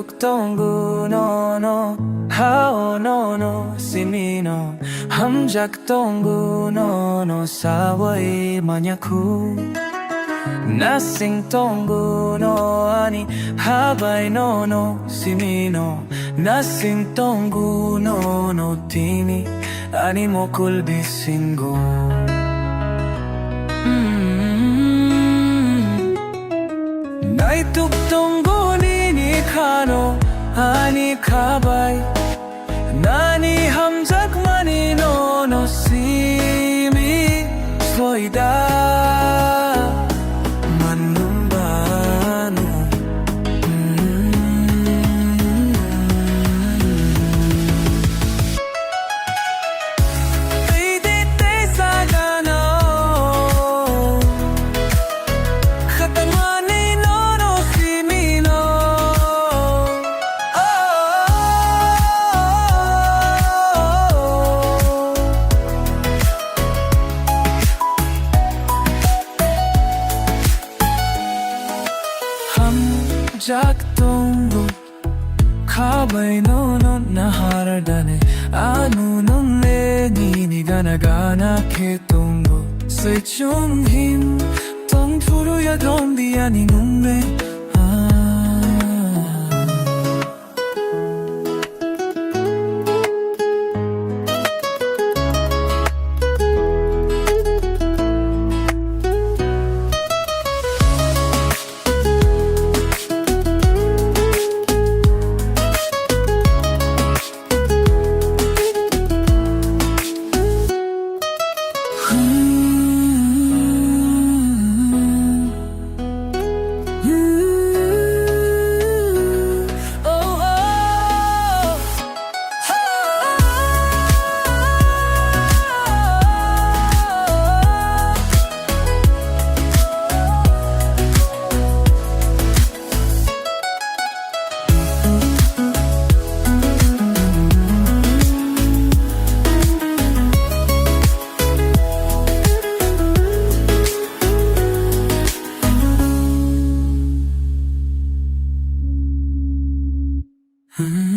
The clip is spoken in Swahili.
hamjaktongu no hao no simino hamjaktongu no sawai manyaku nasingtongu no ani habay no simino nasingtongu no tini ani mokul bisingo Naitugtongu ni kano ani kabay nani hamjak mani no simi soida manumbano Idite sagano khatamani no simino Hamjaktongu kabay no naharadane anu nunne ni gana ketongu soy chunghim tong puru ya dondi ani nunne Mm-hmm.